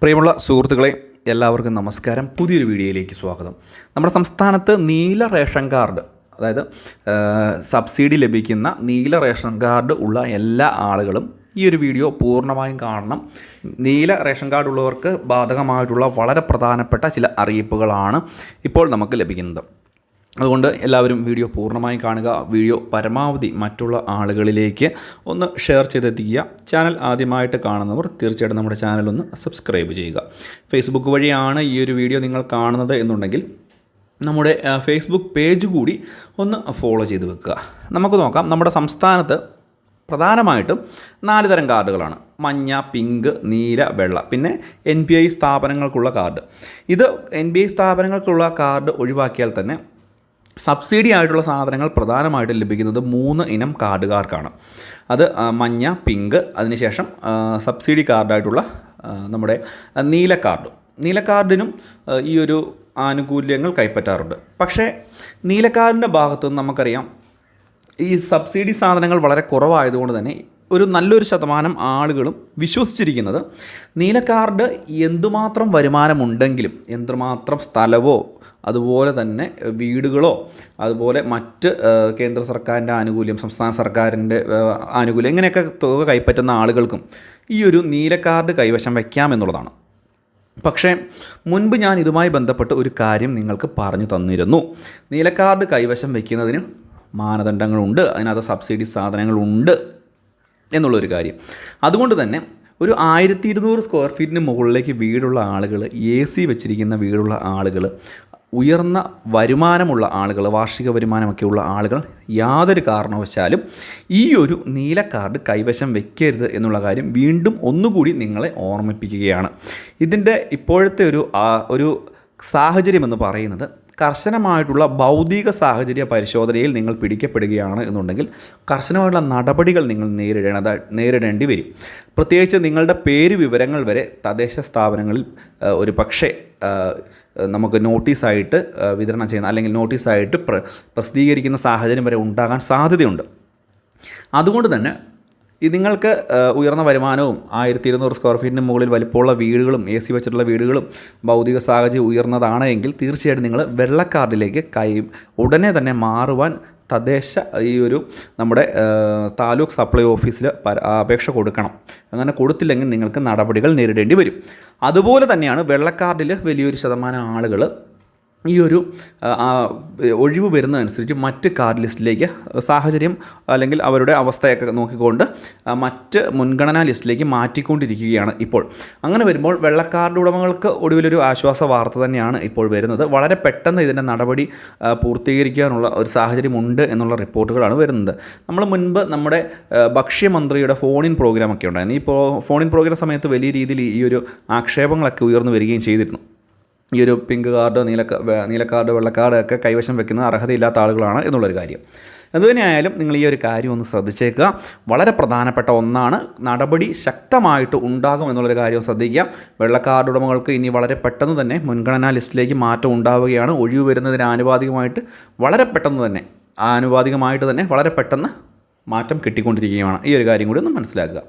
പ്രിയമുള്ള സുഹൃത്തുക്കളെ, എല്ലാവർക്കും നമസ്കാരം. പുതിയൊരു വീഡിയോയിലേക്ക് സ്വാഗതം. നമ്മുടെ സംസ്ഥാനത്ത് നീല റേഷൻ കാർഡ്, അതായത് സബ്സിഡി ലഭിക്കുന്ന നീല റേഷൻ കാർഡ് ഉള്ള എല്ലാ ആളുകളും ഈ ഒരു വീഡിയോ പൂർണ്ണമായും കാണണം. നീല റേഷൻ കാർഡ് ഉള്ളവർക്ക് ബാധകമായിട്ടുള്ള വളരെ പ്രധാനപ്പെട്ട ചില അറിയിപ്പുകളാണ് ഇപ്പോൾ നമുക്ക് ലഭിക്കുന്നത്. അതുകൊണ്ട് എല്ലാവരും വീഡിയോ പൂർണ്ണമായും കാണുക. വീഡിയോ പരമാവധി മറ്റുള്ള ആളുകളിലേക്ക് ഒന്ന് ഷെയർ ചെയ്തെത്തിക്കുക. ചാനൽ ആദ്യമായിട്ട് കാണുന്നവർ തീർച്ചയായിട്ടും നമ്മുടെ ചാനൽ ഒന്ന് സബ്സ്ക്രൈബ് ചെയ്യുക. ഫേസ്ബുക്ക് വഴിയാണ് ഈ ഒരു വീഡിയോ നിങ്ങൾ കാണുന്നത് എന്നുണ്ടെങ്കിൽ നമ്മുടെ ഫേസ്ബുക്ക് പേജ് കൂടി ഒന്ന് ഫോളോ ചെയ്ത് വെക്കുക. നമുക്ക് നോക്കാം. നമ്മുടെ സംസ്ഥാനത്ത് പ്രധാനമായിട്ടും 4 തരം കാർഡുകളാണ്: മഞ്ഞ, പിങ്ക്, നീല, വെള്ള. പിന്നെ NPI സ്ഥാപനങ്ങൾക്കുള്ള കാർഡ്. ഇത് NPI സ്ഥാപനങ്ങൾക്കുള്ള കാർഡ് ഒഴിവാക്കിയാൽ തന്നെ സബ്സിഡി ആയിട്ടുള്ള സാധനങ്ങൾ പ്രധാനമായിട്ടും ലഭിക്കുന്നത് 3 ഇനം കാർഡുകാർക്കാണ്. അത് മഞ്ഞ, പിങ്ക്, അതിനുശേഷം സബ്സിഡി കാർഡായിട്ടുള്ള നമ്മുടെ നീല കാർഡും. നീല കാർഡിനും ഈ ഒരു ആനുകൂല്യങ്ങൾ കൈപ്പറ്റാറുണ്ട്. പക്ഷേ നീല കാർഡിൻ്റെ ഭാഗത്തുനിന്ന് നമുക്കറിയാം, ഈ സബ്സിഡി സാധനങ്ങൾ വളരെ കുറവായതുകൊണ്ട് തന്നെ നല്ലൊരു ശതമാനം ആളുകളും വിശ്വസിച്ചിരിക്കുന്നത് നീല കാർഡ് എന്തുമാത്രം വരുമാനമുണ്ടെങ്കിലും, എന്തുമാത്രം സ്ഥലവോ അതുപോലെ തന്നെ വീടുകളോ അതുപോലെ മറ്റ് കേന്ദ്ര സർക്കാരിൻ്റെ ആനുകൂല്യം, സംസ്ഥാന സർക്കാരിൻ്റെ ആനുകൂല്യം, ഇങ്ങനെയൊക്കെ തുക കൈപ്പറ്റുന്ന ആളുകൾക്കും ഈ ഒരു നീല കാർഡ് കൈവശം വയ്ക്കാമെന്നുള്ളതാണ്. പക്ഷേ മുൻപ് ഞാൻ ഇതുമായി ബന്ധപ്പെട്ട് ഒരു കാര്യം നിങ്ങൾക്ക് പറഞ്ഞു തന്നിരുന്നു. നീല കാർഡ് കൈവശം വയ്ക്കുന്നതിന് മാനദണ്ഡങ്ങളുണ്ട്, അതിനകത്ത് സബ്സിഡി സാധനങ്ങളുണ്ട് എന്നുള്ളൊരു കാര്യം. അതുകൊണ്ട് തന്നെ ഒരു 1200 സ്ക്വയർ ഫീറ്റിന് മുകളിലേക്ക് വീടുള്ള ആളുകൾ, AC വെച്ചിരിക്കുന്ന വീടുള്ള ആളുകൾ, ഉയർന്ന വരുമാനമുള്ള ആളുകൾ, വാർഷിക വരുമാനമൊക്കെയുള്ള ആളുകൾ യാതൊരു കാരണവശാലും ഈ ഒരു നീല കാർഡ് കൈവശം വെക്കരുത് എന്നുള്ള കാര്യം വീണ്ടും ഒന്നുകൂടി നിങ്ങളെ ഓർമ്മിപ്പിക്കുകയാണ്. ഇതിൻ്റെ ഇപ്പോഴത്തെ ഒരു സാഹചര്യം എന്ന് പറയുന്നത്, കർശനമായിട്ടുള്ള ഭൗതിക സാഹചര്യ പരിശോധനയിൽ നിങ്ങൾ പിടിക്കപ്പെടുകയാണ് എന്നുണ്ടെങ്കിൽ കർശനമായിട്ടുള്ള നടപടികൾ നിങ്ങൾ നേരിടേണ്ടി വരും. പ്രത്യേകിച്ച് നിങ്ങളുടെ പേര് വിവരങ്ങൾ വരെ തദ്ദേശ സ്ഥാപനങ്ങളിൽ ഒരു പക്ഷേ നമുക്ക് നോട്ടീസായിട്ട് വിതരണം ചെയ്യുന്ന, അല്ലെങ്കിൽ നോട്ടീസായിട്ട് പ്രസിദ്ധീകരിക്കുന്ന സാഹചര്യം വരെ ഉണ്ടാകാൻ സാധ്യതയുണ്ട്. അതുകൊണ്ട് തന്നെ നിങ്ങൾക്ക് ഉയർന്ന വരുമാനവും 1200 സ്ക്വയർ ഫീറ്റിന് മുകളിൽ വലിപ്പമുള്ള വീടുകളും AC വെച്ചിട്ടുള്ള വീടുകളും ഭൗതിക സാഹചര്യം ഉയർന്നതാണ് എങ്കിൽ തീർച്ചയായിട്ടും നിങ്ങൾ വെള്ള കാർഡിലേക്ക് ഉടനെ തന്നെ മാറുവാൻ തദ്ദേശ നമ്മുടെ താലൂക്ക് സപ്ലൈ ഓഫീസിൽ അപേക്ഷ കൊടുക്കണം. അങ്ങനെ കൊടുത്തില്ലെങ്കിൽ നിങ്ങൾക്ക് നടപടികൾ നേരിടേണ്ടി വരും. അതുപോലെ തന്നെയാണ് വെള്ളക്കാർഡിൽ വലിയൊരു ശതമാനം ആളുകൾ ഈ ഒഴിവ് വരുന്നതനുസരിച്ച് മറ്റ് കാർഡ് ലിസ്റ്റിലേക്ക് സാഹചര്യം അല്ലെങ്കിൽ അവരുടെ അവസ്ഥയൊക്കെ നോക്കിക്കൊണ്ട് മറ്റ് മുൻഗണനാ ലിസ്റ്റിലേക്ക് മാറ്റിക്കൊണ്ടിരിക്കുകയാണ് ഇപ്പോൾ. അങ്ങനെ വരുമ്പോൾ വെള്ളക്കാർഡ് ഉടമകൾക്ക് ഒടുവിലൊരു ആശ്വാസ വാർത്ത തന്നെയാണ് ഇപ്പോൾ വരുന്നത്. വളരെ പെട്ടെന്ന് ഇതിൻ്റെ നടപടി പൂർത്തീകരിക്കാനുള്ള ഒരു സാഹചര്യമുണ്ട് എന്നുള്ള റിപ്പോർട്ടുകളാണ് വരുന്നത്. നമ്മൾ മുൻപ് നമ്മുടെ ഭക്ഷ്യമന്ത്രിയുടെ ഫോണിൻ പ്രോഗ്രാമൊക്കെ ഉണ്ടായിരുന്നു. ഈ ഫോണിൻ പ്രോഗ്രാം സമയത്ത് വലിയ രീതിയിൽ ഈ ആക്ഷേപങ്ങളൊക്കെ ഉയർന്നു വരികയും ചെയ്തിരുന്നു. ഈ പിങ്ക് കാർഡ്, നീല കാർഡ്, വെള്ള കാർഡ് ഒക്കെ കൈവശം വെക്കുന്ന അർഹതയില്ലാത്ത ആളുകളാണ് എന്നുള്ളൊരു കാര്യം. എന്തുതന്നെയായാലും നിങ്ങൾ ഈ ഒരു കാര്യം ഒന്ന് ശ്രദ്ധിച്ചേക്കുക. വളരെ പ്രധാനപ്പെട്ട ഒന്നാണ്. നടപടി ശക്തമായിട്ട് ഉണ്ടാകും എന്നുള്ളൊരു കാര്യം ശ്രദ്ധിക്കുക. വെള്ള കാർഡ് ഉടമകൾക്ക് ഇനി വളരെ പെട്ടെന്ന് തന്നെ മുൻഗണനാ ലിസ്റ്റിലേക്ക് മാറ്റം ഉണ്ടാവുകയാണ്. ഒഴിവ് വരുന്നതിന് ആനുപാതികമായിട്ട് വളരെ പെട്ടെന്ന് വളരെ പെട്ടെന്ന് മാറ്റം കിട്ടിക്കൊണ്ടിരിക്കുകയാണ്. ഈ ഒരു കാര്യം കൂടി ഒന്ന് മനസ്സിലാക്കുക.